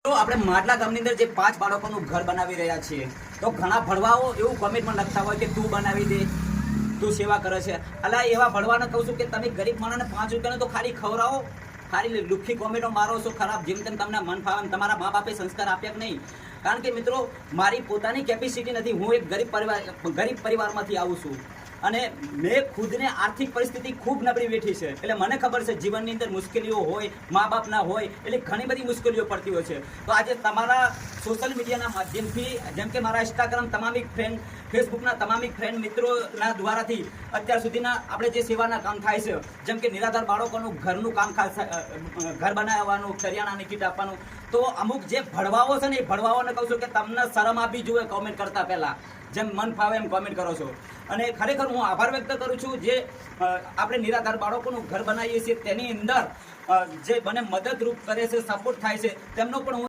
તો આપણે માટલા ગામની અંદર જે 5 બાળકોનું ઘર બનાવી રહ્યા છીએ, તો ઘણા ભણવાઓ એવું કોમેન્ટમાં લખતા હોય કે તું બનાવી દે, તું સેવા કરે છે. અલા એવા ભણવાને કહું છું કે તમે ગરીબ માણસને 5 રૂપિયાને તો ખાલી ખવડાવો, ખાલી લુખ્ખી કોમેન્ટો મારો છો ખરાબ, જેમ તેમ તમને મન ફાવે. તમારા મા બાપે સંસ્કાર આપ્યા કે નહીં? કારણ કે મિત્રો મારી પોતાની કેપેસિટી નથી. હું એક ગરીબ પરિવારમાંથી આવું છું અને મેં ખુદને આર્થિક પરિસ્થિતિ ખૂબ નબળી વેઠી છે. એટલે મને ખબર છે જીવનની અંદર મુશ્કેલીઓ હોય, મા બાપના હોય, એટલે ઘણી બધી મુશ્કેલીઓ પડતી હોય છે. તો આજે તમારા સોશિયલ મીડિયાના માધ્યમથી, જેમ કે મારા ઇન્સ્ટાગ્રામ તમામી ફ્રેન્ડ, ફેસબુકના તમામી ફ્રેન્ડ મિત્રોના દ્વારાથી અત્યાર સુધીના આપણે જે સેવાના કામ થાય છે, જેમ કે નિરાધાર બાળકોનું ઘરનું કામ, ઘર બનાવવાનું, કરિયાણાની કીટ આપવાનું, તો અમુક જે ભડવાઓ છે ને એ ભડવાઓને કહું છું કે તમને શરમ આપવી જોઈએ કોમેન્ટ કરતા પહેલા. જેમ મન ફાવે એમ કોમેન્ટ કરો છો. અને ખરેખર હું આભાર વ્યક્ત કરું છું જે આપણે નિરાધાર બાળકોનું ઘર બનાવીએ છીએ તેની અંદર જે મને મદદરૂપ કરે છે, સપોર્ટ થાય છે, તેમનો પણ હું